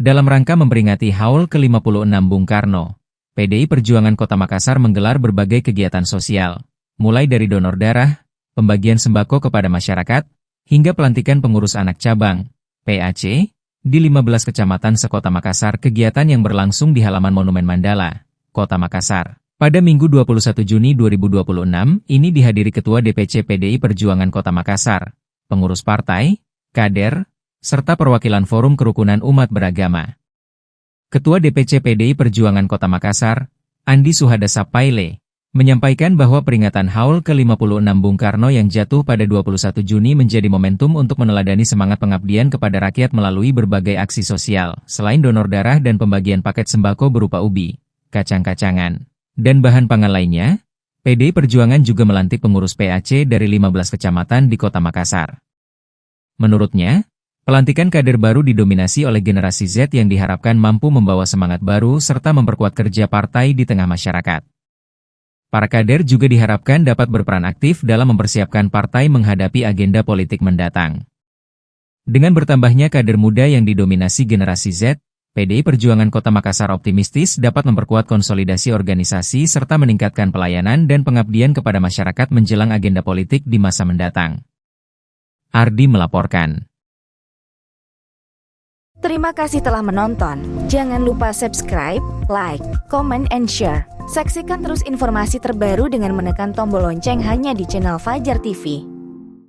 Dalam rangka memperingati HAUL ke-56 Bung Karno, PDI Perjuangan Kota Makassar menggelar berbagai kegiatan sosial, mulai dari donor darah, pembagian sembako kepada masyarakat, hingga pelantikan pengurus anak cabang, PAC, di 15 kecamatan sekota Makassar. Kegiatan yang berlangsung di halaman Monumen Mandala, Kota Makassar. Pada Minggu 21 Juni 2026, ini dihadiri Ketua DPC PDI Perjuangan Kota Makassar, pengurus partai, kader, serta perwakilan Forum Kerukunan Umat Beragama. Ketua DPC PDI Perjuangan Kota Makassar, Andi Suhada Sapaile, menyampaikan bahwa peringatan HAUL ke-56 Bung Karno yang jatuh pada 21 Juni menjadi momentum untuk meneladani semangat pengabdian kepada rakyat melalui berbagai aksi sosial. Selain donor darah dan pembagian paket sembako berupa ubi, kacang-kacangan, dan bahan pangan lainnya, PDI Perjuangan juga melantik pengurus PAC dari 15 kecamatan di Kota Makassar. Menurutnya, pelantikan kader baru didominasi oleh generasi Z yang diharapkan mampu membawa semangat baru serta memperkuat kerja partai di tengah masyarakat. Para kader juga diharapkan dapat berperan aktif dalam mempersiapkan partai menghadapi agenda politik mendatang. Dengan bertambahnya kader muda yang didominasi generasi Z, PDI Perjuangan Kota Makassar optimistis dapat memperkuat konsolidasi organisasi serta meningkatkan pelayanan dan pengabdian kepada masyarakat menjelang agenda politik di masa mendatang. Ardi melaporkan. Terima kasih telah menonton. Jangan lupa subscribe, like, comment, and share. Saksikan terus informasi terbaru dengan menekan tombol lonceng hanya di channel Fajar TV.